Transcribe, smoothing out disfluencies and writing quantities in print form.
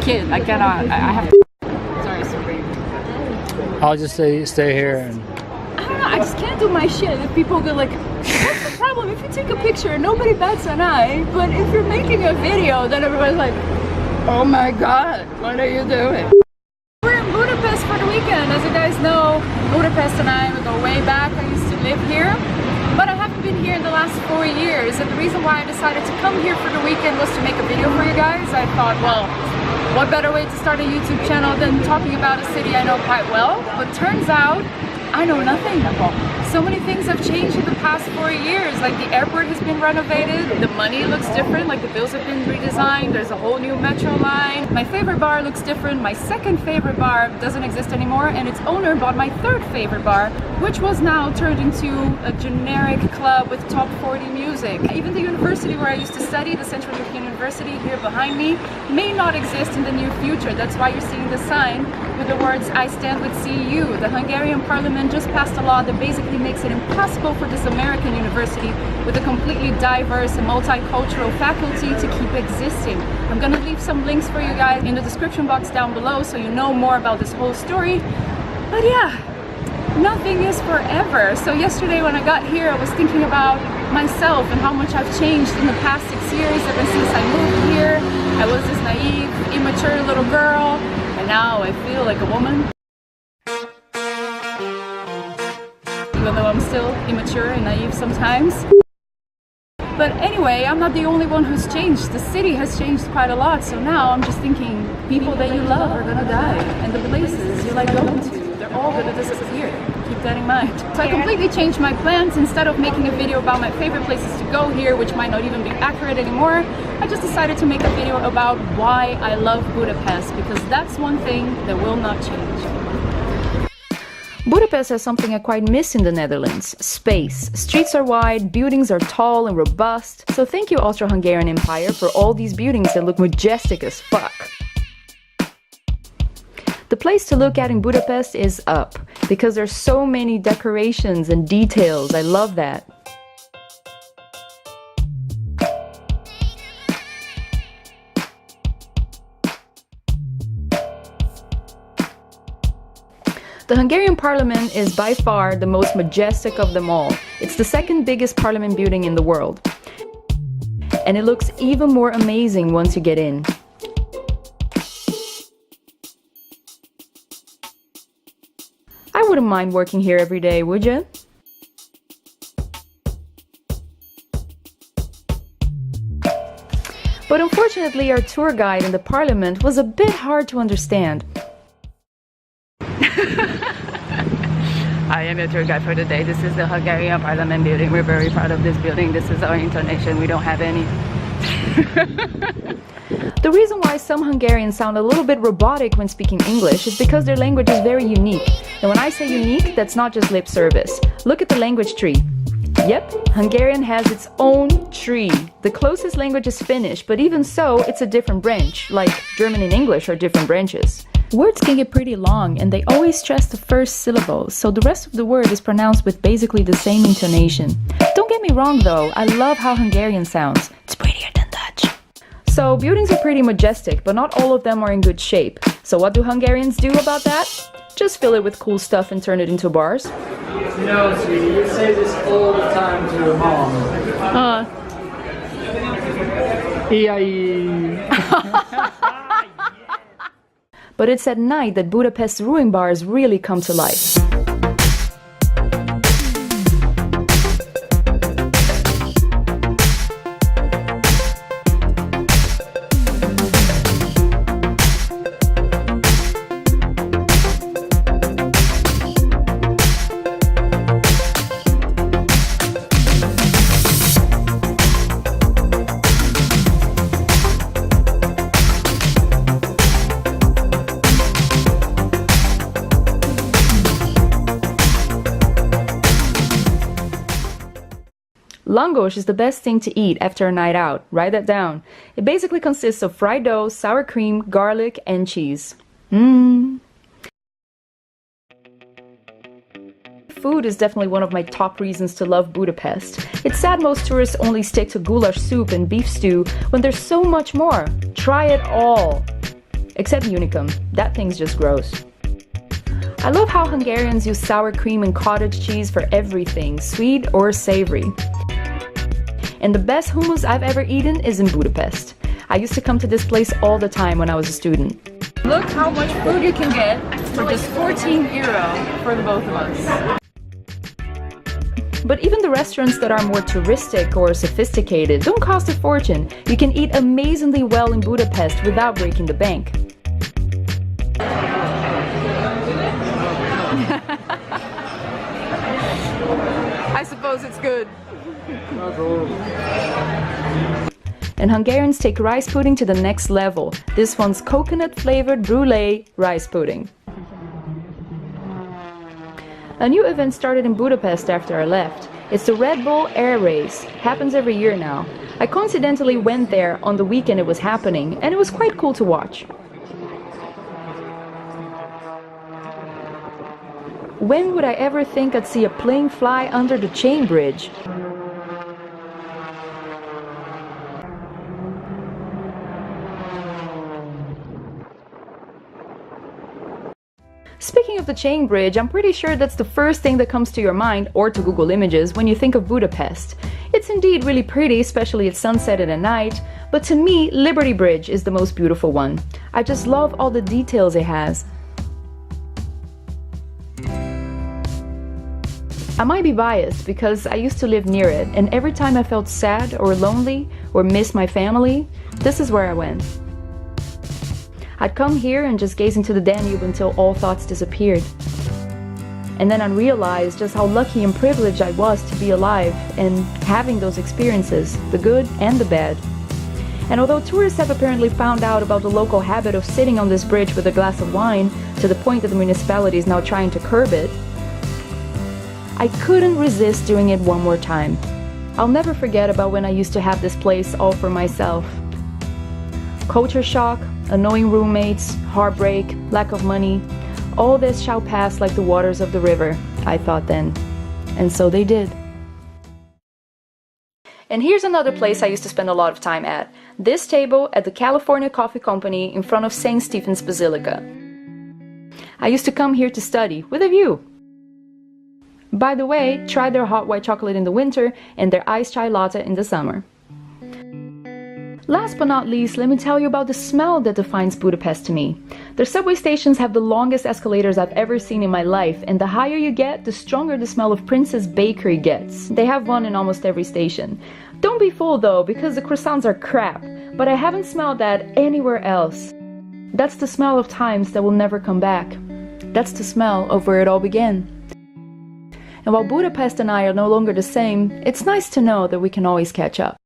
kid. I cannot. I have to. Sorry, sorry. I'll just say stay here. And I don't know. I just can't do my shit. If people go like, what's the problem? If you take a picture, nobody bats an eye. But if you're making a video, then everybody's like, oh my god, what are you doing? We're in Budapest for the weekend. As you guys know, Budapest and I, we go way back. I used to live here. But I haven't been here in the last 4 years, and the reason why I decided to come here for the weekend was to make a video for you guys. I thought, well, what better way to start a YouTube channel than talking about a city I know quite well? But turns out, I know nothing. So many things have changed in the past 4 years. Like the airport has been renovated, the money looks different, like the bills have been redesigned, there's a whole new metro line. My favorite bar looks different, my second favorite bar doesn't exist anymore, and its owner bought my third favorite bar, which was now turned into a generic club with top 40 music. Even the university where I used to study, the Central European University here behind me, may not exist in the near future. That's why you're seeing the sign with the words I stand with CEU. The Hungarian parliament just passed a law that basically makes it impossible for this American university with a completely diverse and multicultural faculty to keep existing. I'm gonna leave some links for you guys in the description box down below so you know more about this whole story. But yeah, nothing is forever. So yesterday when I got here, I was thinking about myself and how much I've changed in the past 6 years ever since I moved here. I was this naive, immature little girl, and now I feel like a woman. Even though I'm still immature and naive sometimes. But anyway, I'm not the only one who's changed. The city has changed quite a lot, so now I'm just thinking people that you love are gonna die, and the places you like going to, they're all gonna disappear. Keep that in mind. So I completely changed my plans. Instead of making a video about my favorite places to go here, which might not even be accurate anymore, I just decided to make a video about why I love Budapest, because that's one thing that will not change. Budapest has something I quite miss in the Netherlands: space. Streets are wide, buildings are tall and robust. So thank you, Austro-Hungarian Empire, for all these buildings that look majestic as fuck. The place to look at in Budapest is up, because there's so many decorations and details. I love that. The Hungarian parliament is by far the most majestic of them all. It's the second biggest parliament building in the world. And it looks even more amazing once you get in. I wouldn't mind working here every day, would you? But unfortunately, our tour guide in the parliament was a bit hard to understand. I am your tour guide for the day. This is the Hungarian Parliament building. We're very proud of this building. This is our intonation. We don't have any. The reason why some Hungarians sound a little bit robotic when speaking English is because their language is very unique. And when I say unique, that's not just lip service. Look at the language tree. Yep, Hungarian has its own tree. The closest language is Finnish, but even so, it's a different branch, like German and English are different branches. Words can get pretty long, and they always stress the first syllable, so the rest of the word is pronounced with basically the same intonation. Don't get me wrong though, I love how Hungarian sounds. It's prettier than Dutch. So buildings are pretty majestic, but not all of them are in good shape. So what do Hungarians do about that? Just fill it with cool stuff and turn it into bars. you know, sweetie, you say this all the time to your mom. But it's at night that Budapest's ruin bars really come to life. Langosh is the best thing to eat after a night out. Write that down. It basically consists of fried dough, sour cream, garlic, and cheese. Food is definitely one of my top reasons to love Budapest. It's sad most tourists only stick to goulash soup and beef stew when there's so much more. Try it all. except unicum. That thing's just gross. I love how Hungarians use sour cream and cottage cheese for everything, sweet or savory. And the best hummus I've ever eaten is in Budapest. I used to come to this place all the time when I was a student. Look how much food you can get for just 14 euro for the both of us. But even the restaurants that are more touristic or sophisticated don't cost a fortune. You can eat amazingly well in Budapest without breaking the bank. I suppose it's good. And Hungarians take rice pudding to the next level. This one's coconut-flavored brulee rice pudding. A new event started in Budapest after I left. It's the Red Bull Air Race. Happens every year now. I coincidentally went there on the weekend it was happening, and it was quite cool to watch. When would I ever think I'd see a plane fly under the chain bridge? Speaking of the chain bridge, I'm pretty sure that's the first thing that comes to your mind, or to Google Images, when you think of Budapest. It's indeed really pretty, especially at sunset and at night, but to me, Liberty Bridge is the most beautiful one. I just love all the details it has. I might be biased because I used to live near it, and every time I felt sad or lonely or missed my family, this is where I went. I'd come here and just gaze into the Danube until all thoughts disappeared. And then I realized just how lucky and privileged I was to be alive and having those experiences, the good and the bad. And although tourists have apparently found out about the local habit of sitting on this bridge with a glass of wine, to the point that the municipality is now trying to curb it, I couldn't resist doing it one more time. I'll never forget about when I used to have this place all for myself. Culture shock, annoying roommates, heartbreak, lack of money, all this shall pass like the waters of the river, I thought then. And so they did. And here's another place I used to spend a lot of time at. This table at the California Coffee Company in front of St. Stephen's Basilica. I used to come here to study, with a view. By the way, try their hot white chocolate in the winter and their iced chai latte in the summer. Last but not least, let me tell you about the smell that defines Budapest to me. Their subway stations have the longest escalators I've ever seen in my life, and the higher you get, the stronger the smell of Prince's Bakery gets. They have one in almost every station. Don't be fooled though, because the croissants are crap, but I haven't smelled that anywhere else. That's the smell of times that will never come back. That's the smell of where it all began. And while Budapest and I are no longer the same, it's nice to know that we can always catch up.